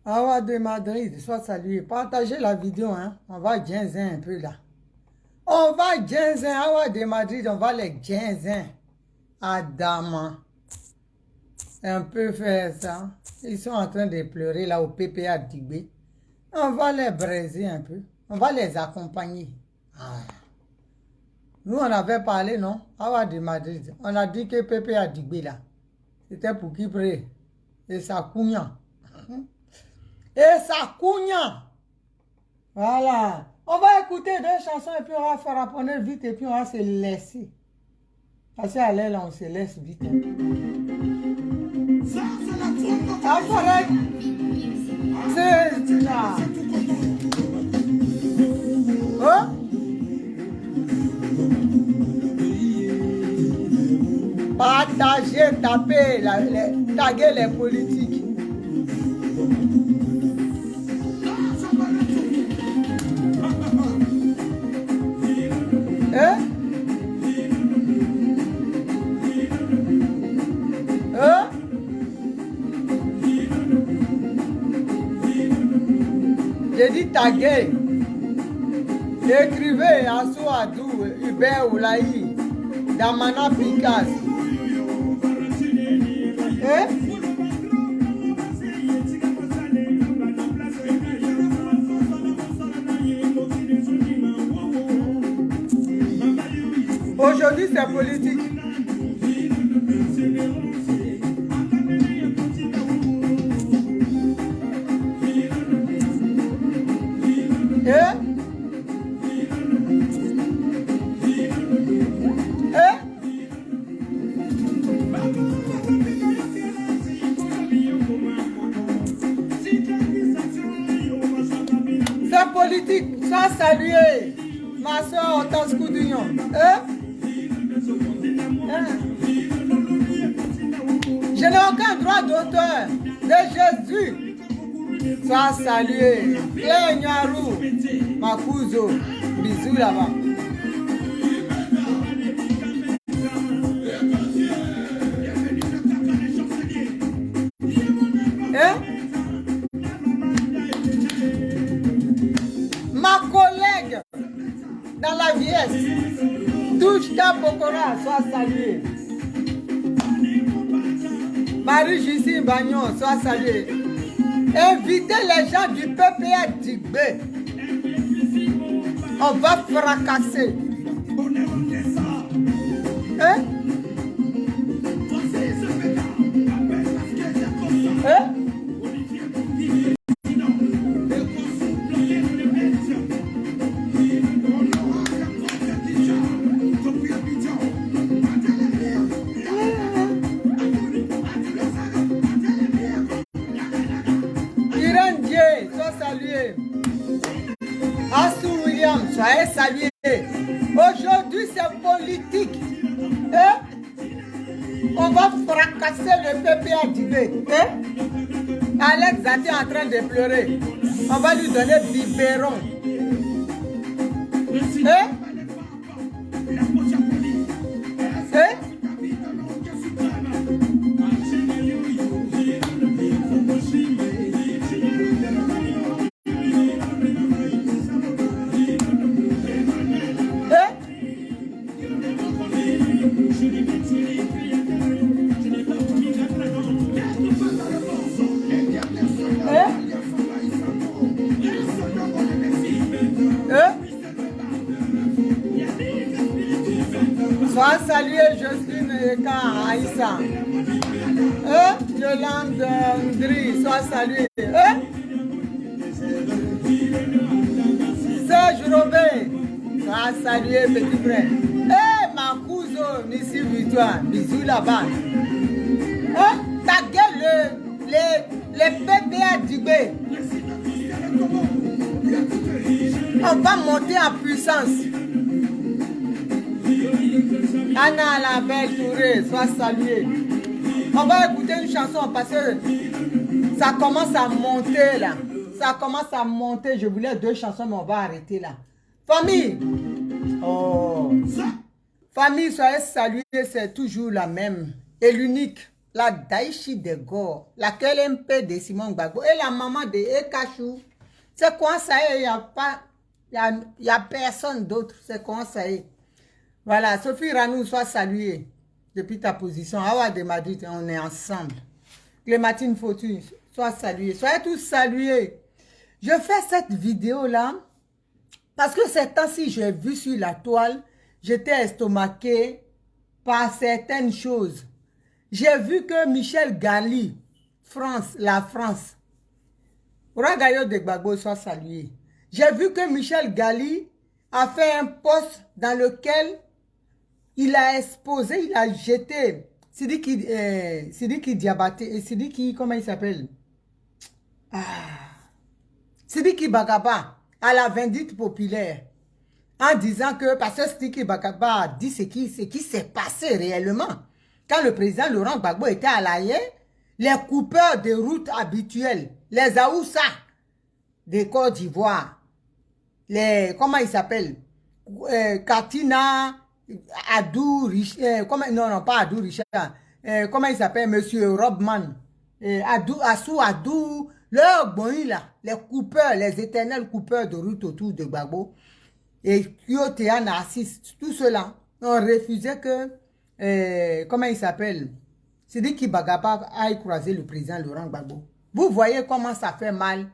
Awa de Madrid, sois salué. Partagez la vidéo, hein. On va ginzin un peu là. On va ginzin, Awa de Madrid, on va les ginzin. Adama. Un peu faire ça. Ils sont en train de pleurer là au PPA Dibé. On va les braiser un peu. On va les accompagner. Ah. Nous, on avait parlé, non? Awa de Madrid. On a dit que PPA Dibé là, c'était pour qui prie. Et ça cougna. Et ça cougna. Voilà. On va écouter deux chansons et puis on va faire apprendre vite et puis on va se laisser. Parce qu'à l'air là, on se laisse vite. Après, c'est là. Oh? Partager, taper, taguer les politiques. Hein? Hein? J'ai dit taguer. Écrivez Assou Adou, Hubert Oulaï, Damana Picasso. Hein? Aujourd'hui, c'est politique. Hein? Hein? C'est politique. Sois salué. Ma soeur Hortense Coudillon. Hein? Je n'ai aucun droit d'auteur de Jésus. Sois salué. Claire Nyarou, Makuzo, bisous là-bas. Hein? Ma collègue dans la vieillesse, Douchta Bokora, sois salué. Marie-Justine Bagnon, sois salué. Invitez les gens du PPA Dibé. On va fracasser. Hein? Hein? Soyez salués. Aujourd'hui, c'est politique. Hein? On va fracasser le PPA Dibé. Hein? Alex Zati est en train de pleurer. On va lui donner biberon. Hein? Hein? Sois salué, Jocelyne Eka Aïssa. Yolande Ndri, sois salué. Serge Robin, sois salué, petit frère. Makuzo, Nissi Victoire, bisous là-bas. Ta gueule, les PPA Dibé. On va monter en puissance. Anna la belle Touré, sois saluée. On va écouter une chanson parce que ça commence à monter là. Ça commence à monter. Je voulais 2 chansons, mais on va arrêter là. Famille. Oh. Famille, soyez salués, c'est toujours la même. Et l'unique. La Daichi de Gore. La KLMP de Simon Gbagbo. Et la maman de Ekachou. C'est quoi ça? Il n'y a pas... Il y a personne d'autre. C'est quoi ça? Voilà. Sophie Ranou, sois saluée. Depuis ta position. Awa de Madrid, on est ensemble. Clémentine Fautu, sois saluée. Soyez tous salués. Je fais cette vidéo-là parce que ces temps-ci, j'ai vu sur la toile, j'étais estomaqué par certaines choses. J'ai vu que Michel Gali, la France, Ragayo de Gbagbo, soit salué. J'ai vu que Michel Gali a fait un post dans lequel il a exposé, il a jeté Sidiki Diabaté, Sidiki, comment il s'appelle? Sidiki Bagaba à la vindicte populaire en disant que, parce que Sidiki Bagaba a dit ce qui s'est passé réellement. Quand le président Laurent Gbagbo était à l'AIE, les coupeurs de route habituels, les Aoussa de Côte d'Ivoire, les, comment il s'appelle? Katina, Adou, non, pas Adou Richard, comment il s'appelle? Monsieur Robman, Adou, leurs bons là, les coupeurs, les éternels coupeurs de route autour de Gbagbo, et Kyotea Narcisse, tout cela ont refusé que, comment il s'appelle? Sidiki Bagaba aille croiser le président Laurent Gbagbo. Vous voyez comment ça fait mal.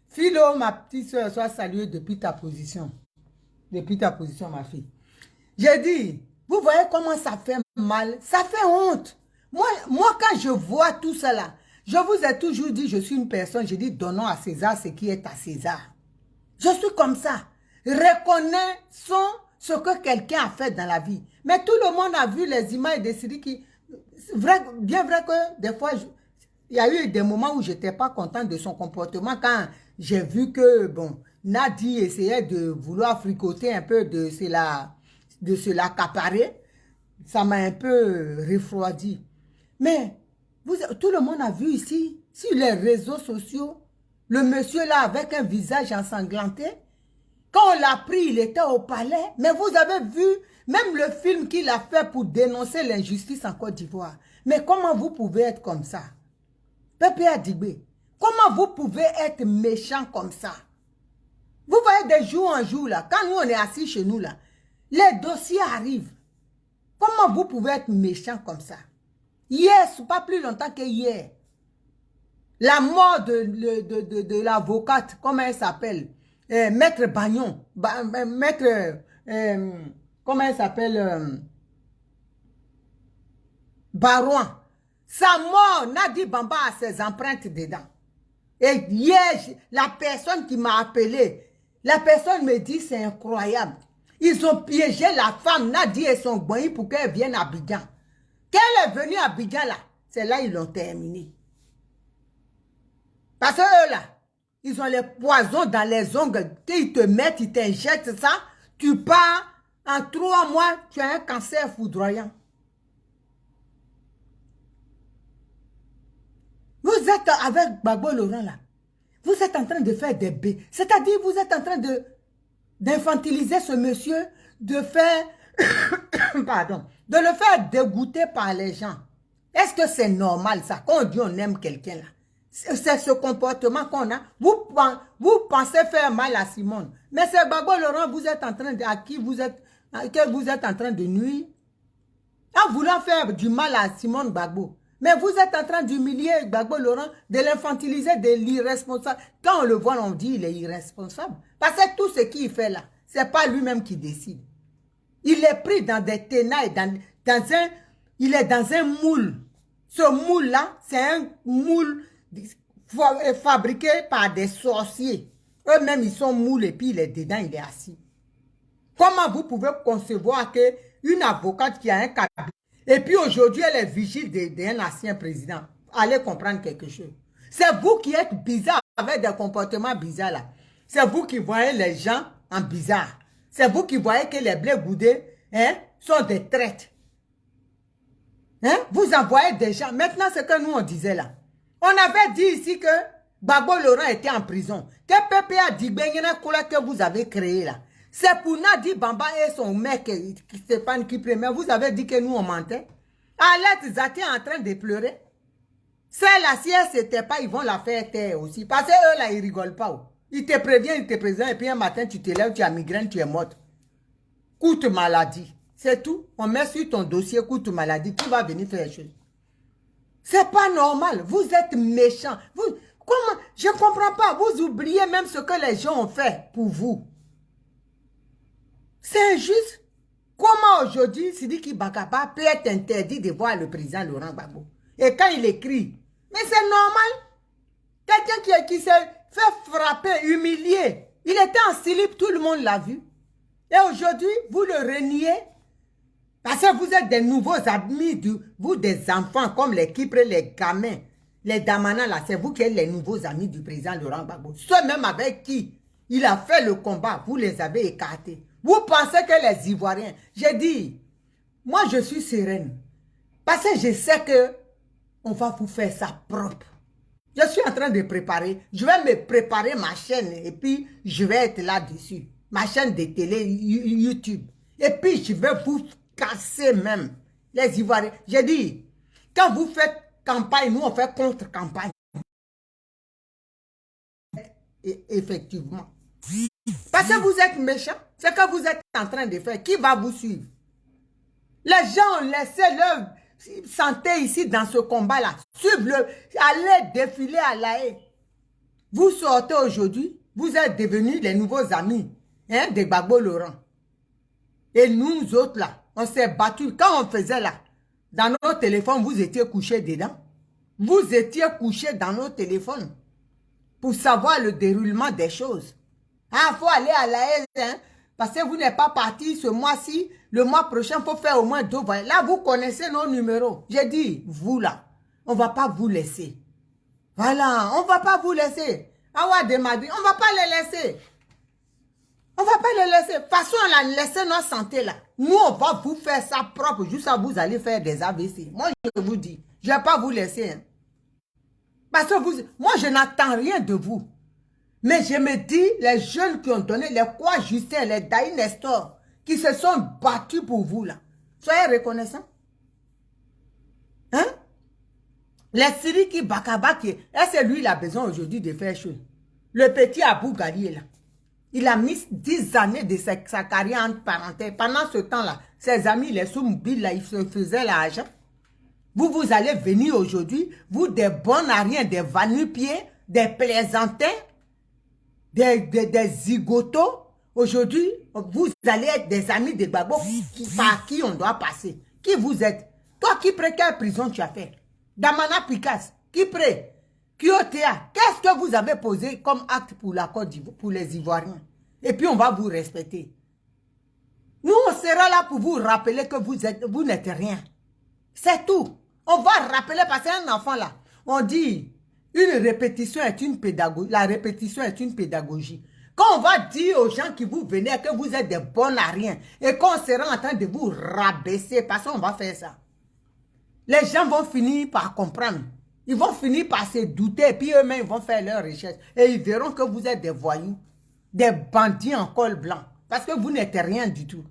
Philo, ma petite soeur, sois saluée depuis ta position. Depuis ta position, ma fille. J'ai dit, vous voyez comment ça fait mal. Ça fait honte. Moi, quand je vois tout cela, je vous ai toujours dit, je suis une personne, je dis, donnons à César ce qui est à César. Je suis comme ça. Reconnaissons ce que quelqu'un a fait dans la vie. Mais tout le monde a vu les images de Sidiki. Bien vrai que des fois, il y a eu des moments où je n'étais pas content de son comportement quand j'ai vu que, bon, Nadi essayait de vouloir fricoter un peu de se l'accaparer. Ça m'a un peu refroidi. Mais tout le monde a vu ici, sur les réseaux sociaux, le monsieur là avec un visage ensanglanté. Quand on l'a pris, il était au palais. Mais vous avez vu même le film qu'il a fait pour dénoncer l'injustice en Côte d'Ivoire. Mais comment vous pouvez être comme ça? Pépé Adigbe, comment vous pouvez être méchant comme ça? Vous voyez de jour en jour là, quand nous on est assis chez nous là, les dossiers arrivent. Comment vous pouvez être méchant comme ça? Hier, pas plus longtemps que hier, la mort de l'avocate, comment elle s'appelle? Maître Bagnon, comment elle s'appelle? Barouin. Sa mort, Nadi Bamba a ses empreintes dedans. Et hier, la personne qui m'a appelé, la personne me dit c'est incroyable. Ils ont piégé la femme Nadi et son boy pour qu'elle vienne à Abidjan. Qu'elle est venue à Abidjan là, c'est là ils l'ont terminé. Parce que eux là, ils ont les poisons dans les ongles. Ils te mettent, ils t'injectent ça. Tu pars, en 3 mois, tu as un cancer foudroyant. Vous êtes avec Gbagbo Laurent là. Vous êtes en train de faire des baies. C'est-à-dire, vous êtes en train d'infantiliser ce monsieur, de faire, pardon, de le faire dégoûter par les gens. Est-ce que c'est normal ça? Quand on dit on aime quelqu'un là, c'est ce comportement qu'on a. Vous pensez faire mal à Simone. Mais c'est Gbagbo Laurent, vous êtes en train de, que vous êtes en train de nuire. En voulant faire du mal à Simone Gbagbo. Mais vous êtes en train d'humilier Gbagbo Laurent, de l'infantiliser, de l'irresponsable. Quand on le voit, on dit qu'il est irresponsable. Parce que tout ce qu'il fait là, ce n'est pas lui-même qui décide. Il est pris dans des tenailles, il est dans un moule. Ce moule-là, c'est un moule fabriqué par des sorciers. Eux-mêmes, ils sont moules et puis il est dedans, il est assis. Comment vous pouvez concevoir qu'une avocate qui a un cabinet, et puis aujourd'hui, elle est vigile d'un ancien président. Allez comprendre quelque chose. C'est vous qui êtes bizarre avec des comportements bizarres là. C'est vous qui voyez les gens en bizarre. C'est vous qui voyez que les blés goudés sont des traites. Hein? Vous envoyez des gens. Maintenant, ce que nous, on disait là. On avait dit ici que Gbagbo Laurent était en prison. Que PPA dit que vous avez créé là. C'est pour Nadi Bamba et son mec, Stéphane Kipré. Mais vous avez dit que nous, on mentait. Alette Zati est en train de pleurer. Celle-là, si elle ne s'était pas, ils vont la faire taire aussi. Parce que eux, là, ils rigolent pas. Oh. Ils te préviennent, ils te préviennent. Et puis un matin, tu te lèves, tu as migraine, tu es morte. Coûte maladie. C'est tout. On met sur ton dossier coûte maladie. Qui va venir faire les choses? C'est pas normal. Vous êtes méchants. Vous, comment? Je ne comprends pas. Vous oubliez même ce que les gens ont fait pour vous. C'est injuste. Comment aujourd'hui, Sidiki Bakaba peut être interdit de voir le président Laurent Gbagbo? Et quand il écrit, mais c'est normal. Quelqu'un qui s'est fait frapper, humilier. Il était en slip, tout le monde l'a vu. Et aujourd'hui, vous le reniez. Parce que vous êtes des nouveaux amis, vous des enfants comme les Kipré, les gamins, les Damana, là, c'est vous qui êtes les nouveaux amis du président Laurent Gbagbo. Ceux même avec qui il a fait le combat, vous les avez écartés. Vous pensez que les Ivoiriens, j'ai dit, moi je suis sereine. Parce que je sais que on va vous faire ça propre. Je suis en train de préparer, je vais me préparer ma chaîne et puis je vais être là-dessus. Ma chaîne de télé, YouTube. Et puis je vais vous casser même les Ivoiriens. J'ai dit, quand vous faites campagne, nous on fait contre-campagne. Effectivement. Parce que vous êtes méchants. Ce que vous êtes en train de faire, qui va vous suivre? Les gens ont laissé leur santé ici dans ce combat-là. Suivez-le, allez défiler à La Haye. Vous sortez aujourd'hui, vous êtes devenus les nouveaux amis hein, de Gbagbo Laurent. Et nous autres là, on s'est battus. Quand on faisait là, dans nos téléphones, vous étiez couchés dedans. Vous étiez couchés dans nos téléphones pour savoir le déroulement des choses. Ah, il faut aller à La Haye, hein, parce que vous n'êtes pas parti ce mois-ci. Le mois prochain, il faut faire au moins 2 voyages. Là, vous connaissez nos numéros. J'ai dit, vous là, on ne va pas vous laisser. Voilà, on ne va pas vous laisser. Awa de Madrid, on ne va pas les laisser. On ne va pas les laisser. De toute façon, on a laissé notre santé là. Nous, on va vous faire ça propre. Juste à vous allez faire des AVC. Moi, je vous dis, je ne vais pas vous laisser. Hein. Parce que vous, moi, je n'attends rien de vous. Mais je me dis, les jeunes qui ont donné, les Kwa Justin, les Daï Nestor, qui se sont battus pour vous là. Soyez reconnaissants. Hein? Les Siriki Bakabaki, c'est lui qui a besoin aujourd'hui de faire chose. Le petit Abou Gali est là. Il a mis 10 années de sa carrière entre parenthèses. Pendant ce temps-là, ses amis, les sous-mobiles, là, ils se faisaient l'argent. Vous allez venir aujourd'hui, vous des bons à rien, des vanupiers, des plaisantins, des zigotos. Aujourd'hui, vous allez être des amis de Gbagbo par qui on doit passer. Qui vous êtes? Toi, qui près quelle prison tu as fait? Damana Picasse, qui près? Kiotea, qu'est-ce que vous avez posé comme acte pour la Côte d'Ivoire, pour les Ivoiriens? Et puis on va vous respecter. Nous, on sera là pour vous rappeler que vous n'êtes rien. C'est tout. On va rappeler parce qu'un enfant là, on dit, une répétition est une pédagogie. La répétition est une pédagogie. Quand on va dire aux gens qui vous venaient que vous êtes des bons à rien et qu'on sera en train de vous rabaisser parce qu'on va faire ça, les gens vont finir par comprendre. Ils vont finir par se douter et puis eux-mêmes vont faire leurs recherches. Et ils verront que vous êtes des voyous, des bandits en col blanc. Parce que vous n'êtes rien du tout.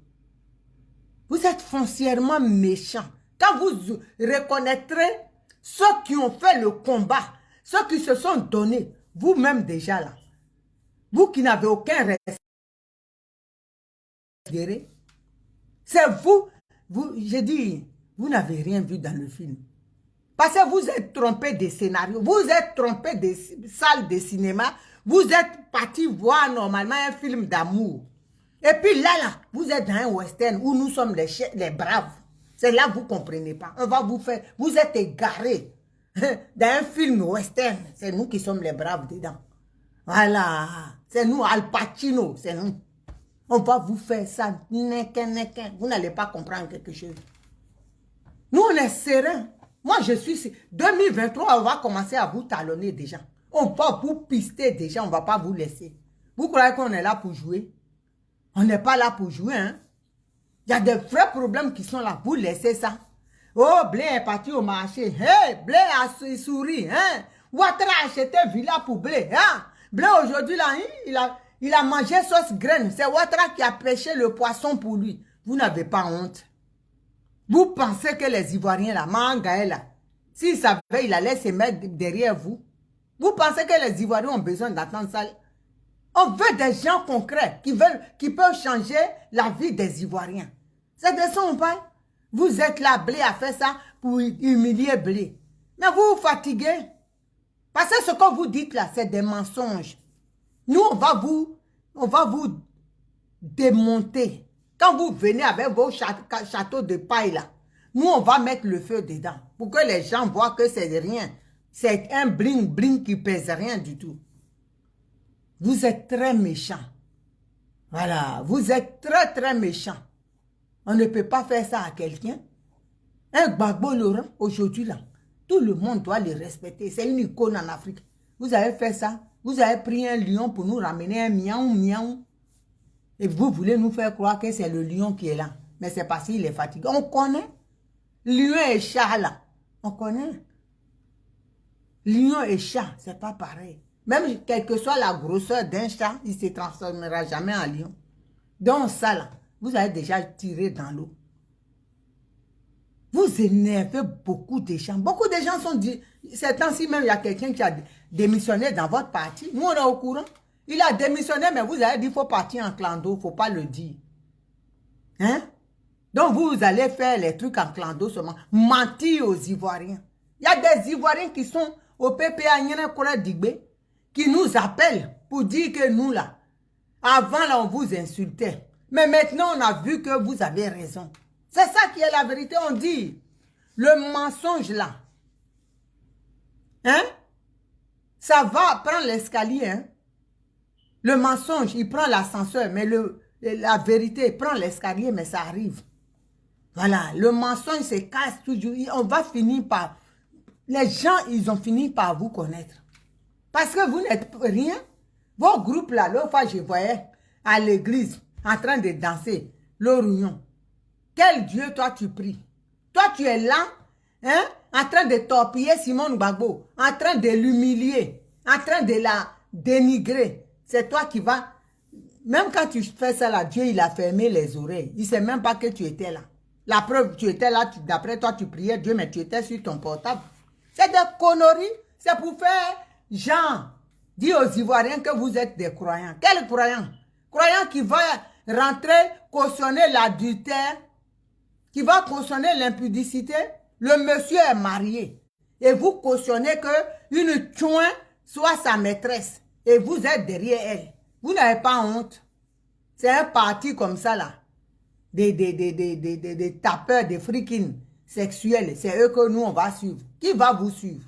Vous êtes foncièrement méchants. Quand vous reconnaîtrez ceux qui ont fait le combat, ceux qui se sont donnés, vous-même déjà là, vous qui n'avez aucun respect, c'est vous, j'ai dit, vous n'avez rien vu dans le film. Parce que vous êtes trompé des scénarios, vous êtes trompé des salles de cinéma, vous êtes parti voir normalement un film d'amour. Et puis là, vous êtes dans un western où nous sommes les braves. C'est là que vous ne comprenez pas. On va vous faire, vous êtes égarés. Dans un film western, c'est nous qui sommes les braves dedans. Voilà, c'est nous, Al Pacino, c'est nous. On va vous faire ça, vous n'allez pas comprendre quelque chose. Nous, on est sereins. Moi, je suis... 2023, on va commencer à vous talonner déjà. On va vous pister déjà, on ne va pas vous laisser. Vous croyez qu'on est là pour jouer? On n'est pas là pour jouer, hein? Il y a des vrais problèmes qui sont là. Vous laissez ça. Oh, Blé est parti au marché. Hey, Blé a souri. Hein? Ouattara a acheté villa pour Blé. Hein? Blé aujourd'hui, là, il a mangé sauce graine. C'est Ouattara qui a pêché le poisson pour lui. Vous n'avez pas honte. Vous pensez que les Ivoiriens, là, Mangaël, là, s'ils savaient, il allait se mettre derrière vous. Vous pensez que les Ivoiriens ont besoin d'attendre ça? On veut des gens concrets qui peuvent changer la vie des Ivoiriens. C'est de ça on parle. Vous êtes là, Blé a fait ça pour humilier Blé. Mais vous vous fatiguez. Parce que ce que vous dites là, c'est des mensonges. Nous, on va vous démonter. Quand vous venez avec vos châteaux de paille là, nous, on va mettre le feu dedans. Pour que les gens voient que c'est rien. C'est un bling-bling qui pèse rien du tout. Vous êtes très méchants. Voilà, vous êtes très très méchants. On ne peut pas faire ça à quelqu'un. Un Gbagbo Laurent, aujourd'hui là, tout le monde doit le respecter. C'est une icône en Afrique. Vous avez fait ça. Vous avez pris un lion pour nous ramener un miaou miaou. Et vous voulez nous faire croire que c'est le lion qui est là. Mais c'est parce qu'il est fatigué. On connaît. Lion et chat là. On connaît. Lion et chat, c'est pas pareil. Même quelle que soit la grosseur d'un chat, il ne se transformera jamais en lion. Donc ça là, vous avez déjà tiré dans l'eau. Vous énervez beaucoup de gens. Beaucoup de gens sont dit, ces temps-ci même, il y a quelqu'un qui a démissionné dans votre parti. Nous, on est au courant. Il a démissionné, mais vous avez dit qu'il faut partir en clando, il ne faut pas le dire. Hein? Donc, vous allez faire les trucs en clando seulement. Mentir aux Ivoiriens. Il y a des Ivoiriens qui sont au PPA, qui nous appellent pour dire que nous, là, avant, là, on vous insultait. Mais maintenant, on a vu que vous avez raison. C'est ça qui est la vérité, on dit. Le mensonge, là. Hein? Ça va prendre l'escalier, hein? Le mensonge, il prend l'ascenseur, mais la vérité prend l'escalier, mais ça arrive. Voilà, le mensonge se casse toujours. On va finir par... Les gens, ils ont fini par vous connaître. Parce que vous n'êtes rien. Vos groupes là, l'autre fois, je voyais à l'église, en train de danser, le rouillon. Quel Dieu, toi, tu pries? Toi, tu es là, hein, en train de torpiller Simone Gbagbo, en train de l'humilier, en train de la dénigrer. C'est toi qui vas... Même quand tu fais ça là, Dieu, il a fermé les oreilles. Il ne sait même pas que tu étais là. La preuve, tu étais là, d'après toi, tu priais Dieu, mais tu étais sur ton portable. C'est des conneries. C'est pour faire genre, dire aux Ivoiriens que vous êtes des croyants. Quels croyants? Croyants qui vont rentrer, cautionner l'adultère, qui va cautionner l'impudicité. Le monsieur est marié. Et vous cautionnez que une chouin soit sa maîtresse. Et vous êtes derrière elle. Vous n'avez pas honte. C'est un parti comme ça là. Des tapeurs, des freakins sexuels. C'est eux que nous on va suivre. Qui va vous suivre?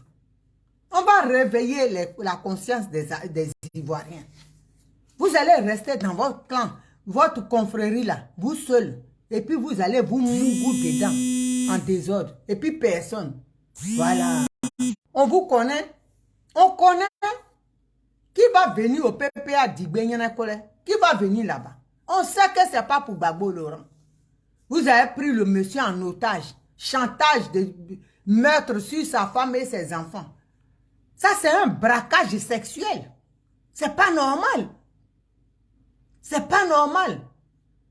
On va réveiller la conscience des Ivoiriens. Vous allez rester dans votre clan, votre confrérie là, vous seul. Et puis vous allez vous mouiller dedans, en désordre. Et puis personne. Voilà. On vous connaît. On connaît. Qui va venir au PPA d'Igbenyana-Kole? Qui va venir là-bas? On sait que ce n'est pas pour Gbagbo Laurent. Vous avez pris le monsieur en otage. Chantage de meurtre sur sa femme et ses enfants. Ça, c'est un braquage sexuel. C'est pas normal. C'est pas normal.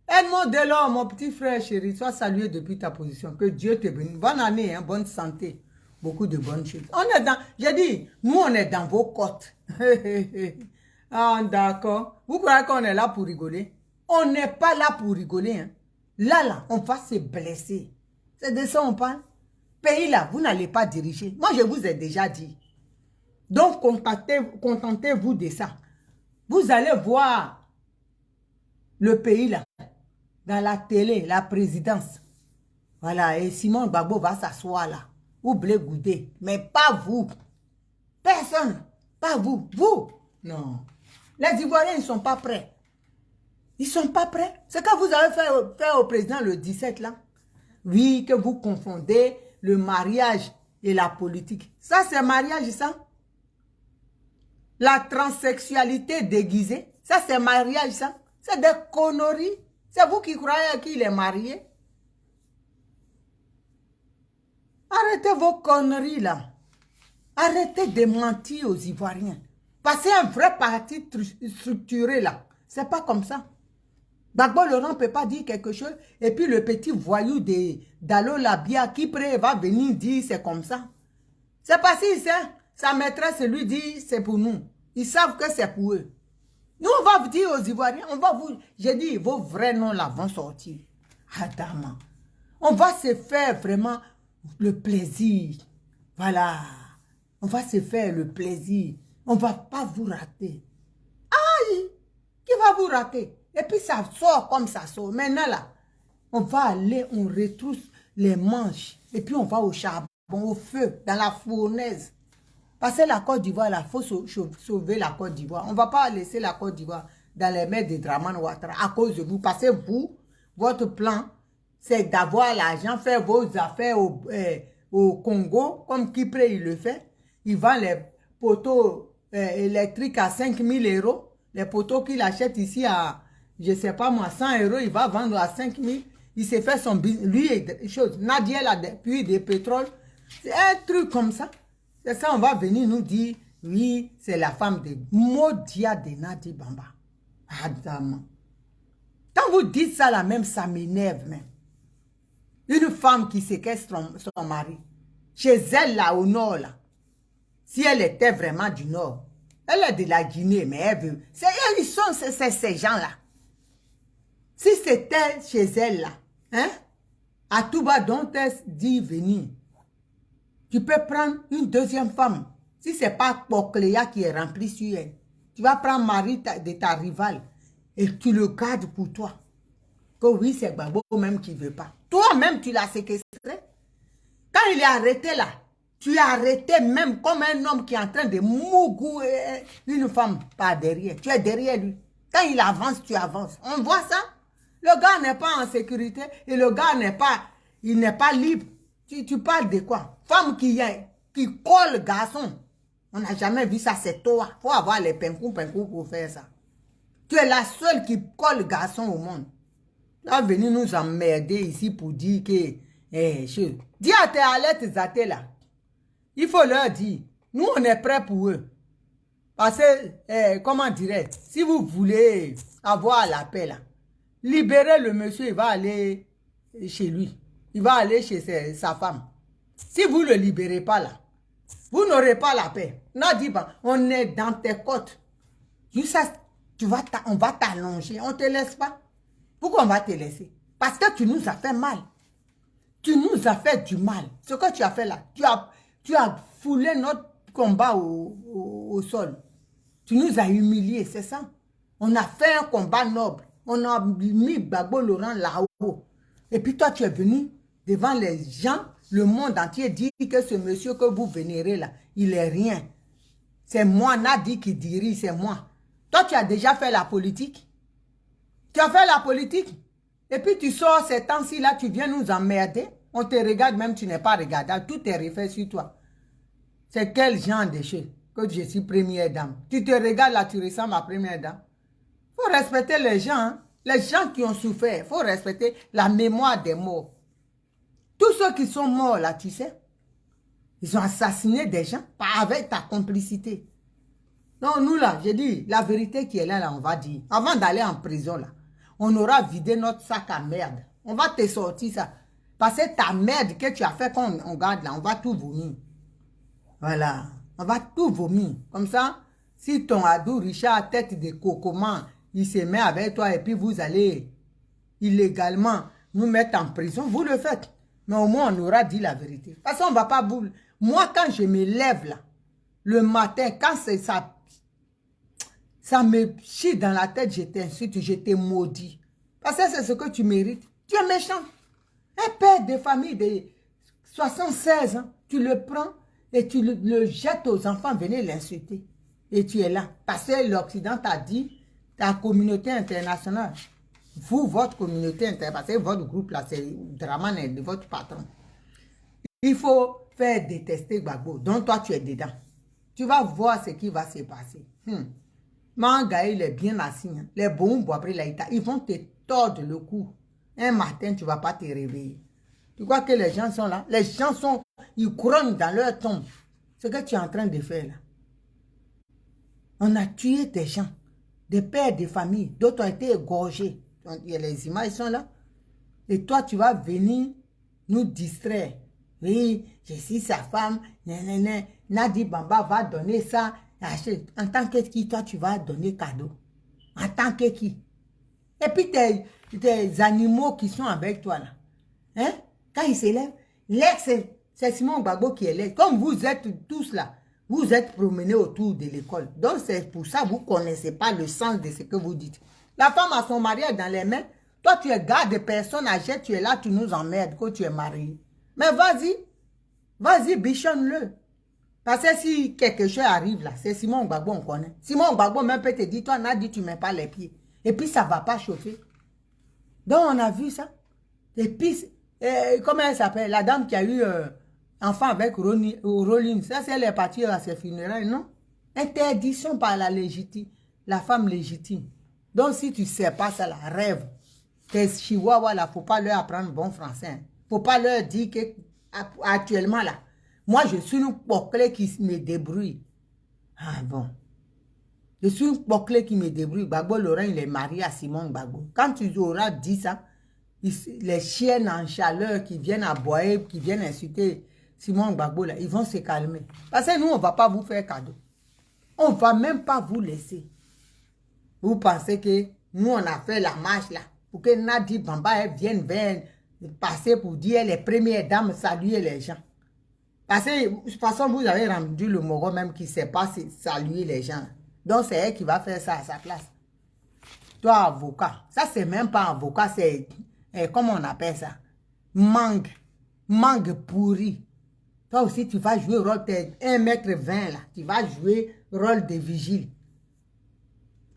Edmond Delors, mon petit frère chéri, sois salué depuis ta position. Que Dieu te bénisse. Bonne année, hein, bonne santé. Beaucoup de bonnes choses. On est dans, j'ai dit, nous on est dans vos côtes. Ah, d'accord. Vous croyez qu'on est là pour rigoler? On n'est pas là pour rigoler. Hein. Là, on va se blesser. C'est de ça on parle. Pays là, vous n'allez pas diriger. Moi, je vous ai déjà dit. Donc, contentez-vous de ça. Vous allez voir le pays là, dans la télé, la présidence. Voilà, et Simone Gbagbo va s'asseoir là. Ou Blé Goudé. Mais pas vous. Personne. Pas vous. Vous. Non. Les Ivoiriens, ils ne sont pas prêts. Ils ne sont pas prêts. C'est que vous avez fait au président le 17 là. Oui, que vous confondez le mariage et la politique. Ça, c'est mariage, ça. La transsexualité déguisée. Ça, c'est mariage, ça. C'est des conneries. C'est vous qui croyez qu'il est marié. Arrêtez vos conneries là. Arrêtez de mentir aux Ivoiriens. Passez un vrai parti structuré là. C'est pas comme ça. Gbagbo Laurent ne peut pas dire quelque chose. Et puis le petit voyou d'Allo Labia qui va venir dire c'est comme ça. C'est pas si c'est. Sa maîtresse lui dit c'est pour nous. Ils savent que c'est pour eux. Nous on va vous dire aux Ivoiriens, on va vous... J'ai dit vos vrais noms là vont sortir. Adama. On va se faire vraiment le plaisir. Voilà. On va se faire le plaisir. On ne va pas vous rater. Aïe! Qui va vous rater? Et puis ça sort comme ça sort. Maintenant là, on va aller, on retrousse les manches. Et puis on va au charbon, au feu, dans la fournaise. Parce que la Côte d'Ivoire, là, il faut sauver la Côte d'Ivoire. On ne va pas laisser la Côte d'Ivoire dans les mains de Dramane Ouattara à cause de vous. Parce que vous, votre plan, c'est d'avoir l'argent, faire vos affaires au Congo, comme Kipré il le fait. Il vend les poteaux électriques à 5 000 €. Les poteaux qu'il achète ici à, je ne sais pas moi, 100 €, il va vendre à 5 000. Il s'est fait son business. Lui, chose. Nadia, a des puits de pétrole. C'est un truc comme ça. C'est ça, on va venir nous dire, oui, c'est la femme de Modia de Nadi Bamba. Adam. Quand vous dites ça là même, ça m'énerve même. Une femme qui séquestre son mari. Chez elle là, au nord là. Si elle était vraiment du nord. Elle est de la Guinée, mais elle veut. Ils sont ces gens-là. Si c'était chez elle là, hein, à Touba dont elle dit venir, tu peux prendre une deuxième femme. Si ce n'est pas Pocléa qui est rempli sur elle, tu vas prendre mari de ta rivale et tu le gardes pour toi. Que oui, c'est Gbagbo même qui ne veut pas. Toi-même, tu l'as séquestré. Quand il est arrêté là, tu l'as arrêté même comme un homme qui est en train de mougouer une femme par derrière. Tu es derrière lui. Quand il avance, tu avances. On voit ça. Le gars n'est pas en sécurité et le gars n'est pas libre. Tu parles de quoi? Femme qui colle garçon. On n'a jamais vu ça, c'est toi. Il faut avoir les pencou pour faire ça. Tu es la seule qui colle garçon au monde. Tu vas venir nous emmerder ici pour dire que... dis à tes alettes athées là. Il faut leur dire, nous on est prêts pour eux. Parce que, comment dirais-je, si vous voulez avoir la paix là, libérez le monsieur, il va aller chez lui. Il va aller chez sa femme. Si vous ne le libérez pas là, vous n'aurez pas la paix. Nadiba, on est dans tes côtes. On va t'allonger, on ne te laisse pas. Pourquoi on va te laisser? Parce que tu nous as fait mal. Tu nous as fait du mal. Ce que tu as fait là, tu as foulé notre combat au sol. Tu nous as humiliés, c'est ça? On a fait un combat noble. On a mis Gbagbo Laurent là-haut. Et puis toi, tu es venu devant les gens, le monde entier, dire que ce monsieur que vous vénérez là, il est rien. C'est moi, Nadi, qui dirige, c'est moi. Toi, tu as déjà fait la politique. Tu as fait la politique. Et puis tu sors ces temps-ci là, tu viens nous emmerder. On te regarde même, tu n'es pas regardable. Tout est refait sur toi. C'est quel genre de choses que je suis première dame? Tu te regardes là, tu ressembles à première dame. Il faut respecter les gens. Hein? Les gens qui ont souffert. Il faut respecter la mémoire des morts. Tous ceux qui sont morts là, tu sais, ils ont assassiné des gens avec ta complicité. Non, nous là, j'ai dit, la vérité qui est là, on va dire. Avant d'aller en prison là, on aura vidé notre sac à merde. On va te sortir ça. Parce que ta merde que tu as fait quand on garde là, on va tout vomir. Voilà. On va tout vomir. Comme ça, si ton Adou Richard, tête de cocoman, il se met avec toi et puis vous allez illégalement nous mettre en prison, vous le faites. Mais au moins, on aura dit la vérité. Parce qu'on ne va pas vous... Moi, quand je me lève là, le matin, quand c'est ça, ça me chie dans la tête, je t'insulte, je te maudis. Parce que c'est ce que tu mérites. Tu es méchant. Un père de famille de 76 ans, tu le prends et tu le jettes aux enfants, venez l'insulter. Et tu es là. Parce que l'Occident t'a dit, ta communauté internationale, vous, votre communauté internationale, parce que votre groupe là, c'est Dramane de votre patron. Il faut faire détester Gbagbo. Donc toi, tu es dedans. Tu vas voir ce qui va se passer. Manga, il est bien assis. Hein. Les bons après là, ils vont te tordre le cou. Un matin, tu ne vas pas te réveiller. Tu crois que les gens sont là? Les gens sont ils grognent dans leur tombe. Ce que tu es en train de faire là. On a tué des gens, des pères de famille, d'autres ont été égorgés. Il y a les images sont là. Et toi, tu vas venir nous distraire. Oui, je suis sa femme. Nadi Bamba va donner ça. En tant que qui, toi, tu vas donner cadeau? En tant que qui? Et puis, tes animaux qui sont avec toi, là. Hein? Quand ils s'élèvent, c'est Simon Gbagbo qui est là. Comme vous êtes tous là, vous êtes promenés autour de l'école. Donc, c'est pour ça que vous ne connaissez pas le sens de ce que vous dites. La femme a son mari dans les mains. Toi, tu es garde de personnes âgées, tu es là, tu nous emmerdes quand tu es marié. Mais vas-y, bichonne-le. Parce que si quelque chose arrive là, c'est Simon Gbagbo, on connaît. Simon Gbagbo même peut te dire, toi, Nadi, tu ne mets pas les pieds. Et puis, ça ne va pas chauffer. Donc, on a vu ça. Et puis, comment elle s'appelle? La dame qui a eu enfant avec Rollins. Ça, c'est elle est partie à ses funérailles, non? Interdiction par la femme légitime. Donc, si tu ne sais pas ça, la rêve. Tes chihuahuas là, il ne faut pas leur apprendre bon français. Il ne faut pas leur dire que actuellement là, moi je suis une poclée qui me débrouille. Ah bon. Je suis une poclée qui me débrouille. Gbagbo Laurent, il est marié à Simon Gbagbo. Quand tu auras dit ça, les chiennes en chaleur qui viennent aboyer, qui viennent insulter Simon Gbagbo là, ils vont se calmer. Parce que nous, on ne va pas vous faire cadeau. On ne va même pas vous laisser. Vous pensez que nous, on a fait la marche là. Pour que Nadi Bamba vienne passer pour dire les premières dames saluer les gens. Parce que de toute façon, vous avez rendu le Moro même qui ne sait pas saluer les gens. Donc, c'est elle qui va faire ça à sa place. Toi, avocat. Ça, c'est même pas avocat, c'est, comment on appelle ça? Mangue pourri. Toi aussi, tu vas jouer rôle de 1,20 m là. Tu vas jouer rôle de vigile.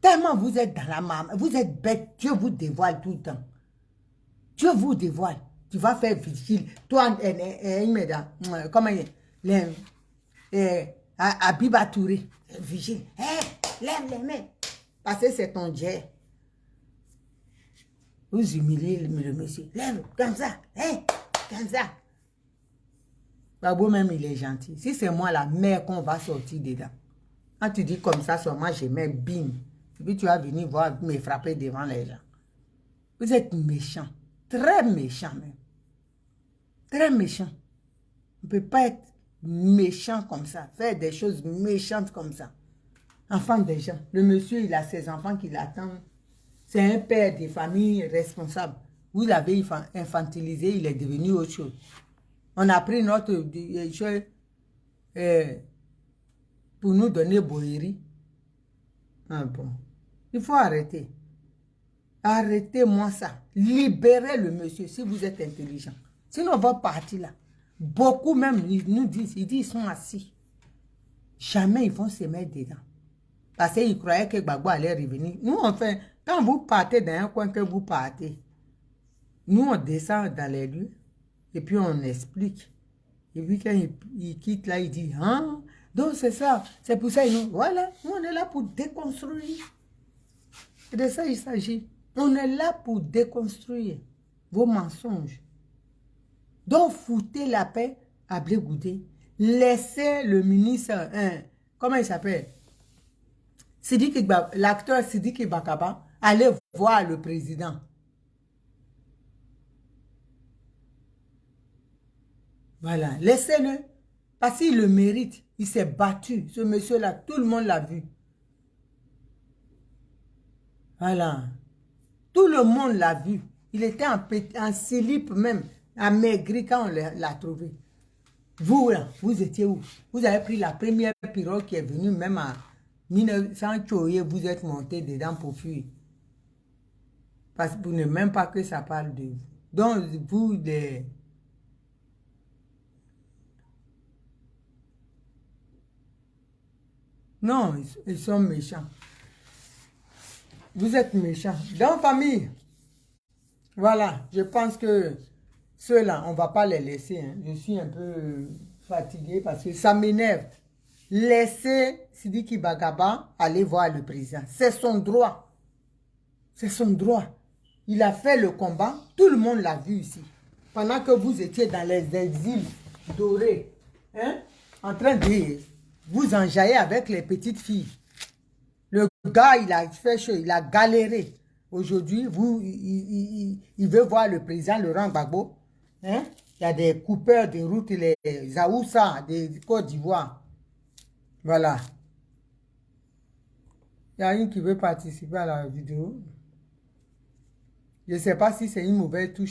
Tellement vous êtes dans la marme, vous êtes bête, Dieu vous dévoile tout le temps. Dieu vous dévoile. Tu vas faire vigile. Toi, comment Abiba Touré, vigile. Lève les mains. Parce que c'est ton Dieu. Vous humiliez le monsieur. Lève, comme ça. Comme ça. Gbagbo même, il est gentil. Si c'est moi la mère qu'on va sortir dedans. Quand tu dis comme ça, sur moi, je mets bim. Et puis tu vas venir voir me frapper devant les gens. Vous êtes méchant. Très méchant même. Très méchant. On ne peut pas être méchant comme ça. Faire des choses méchantes comme ça. Enfant des gens. Le monsieur, il a ses enfants qui l'attendent. C'est un père de famille responsable. Vous l'avez infantilisé, il est devenu autre chose. On a pris notre chose pour nous donner bohérie. Ah bon. Il faut arrêter. Arrêtez-moi ça. Libérez le monsieur si vous êtes intelligent. Sinon, on va partir là. Beaucoup même ils nous disent, ils sont assis. Jamais ils vont se mettre dedans. Parce qu'ils croyaient que Gbagbo allait revenir. Nous, on fait, quand vous partez dans un coin que vous partez, nous, on descend dans les lieux et puis on explique. Et puis quand il quitte là, il dit, hein? Donc c'est ça. C'est pour ça, nous, voilà, nous, on est là pour déconstruire. Et de ça, il s'agit. On est là pour déconstruire vos mensonges. Donc, foutez la paix à Blé Goudé. Laissez le ministre, comment il s'appelle? L'acteur Sidiki Bakaba aller voir le président. Voilà, laissez-le. Parce qu'il le mérite. Il s'est battu. Ce monsieur-là, tout le monde l'a vu. Voilà. Tout le monde l'a vu. Il était en slip même, amaigri quand on l'a trouvé. Vous, là, vous étiez où? Vous avez pris la première pirogue qui est venue même à 1900 Tchoye, vous êtes monté dedans pour fuir. Parce que vous ne même pas que ça parle de vous. Donc, vous, des... Non, ils sont méchants. Vous êtes méchants. Dans famille, voilà, je pense que ceux-là, on ne va pas les laisser. Hein. Je suis un peu fatigué parce que ça m'énerve. Laissez Sidiki Bakaba aller voir le président. C'est son droit. C'est son droit. Il a fait le combat. Tout le monde l'a vu ici. Pendant que vous étiez dans les exils, doré, hein, en train de vous enjailler avec les petites filles. Le gars, il a fait chaud, il a galéré. Aujourd'hui, il veut voir le président Laurent Gbagbo. Hein? Il y a des coupeurs de route, les Aoussa de Côte d'Ivoire. Voilà. Il y a une qui veut participer à la vidéo. Je ne sais pas si c'est une mauvaise touche.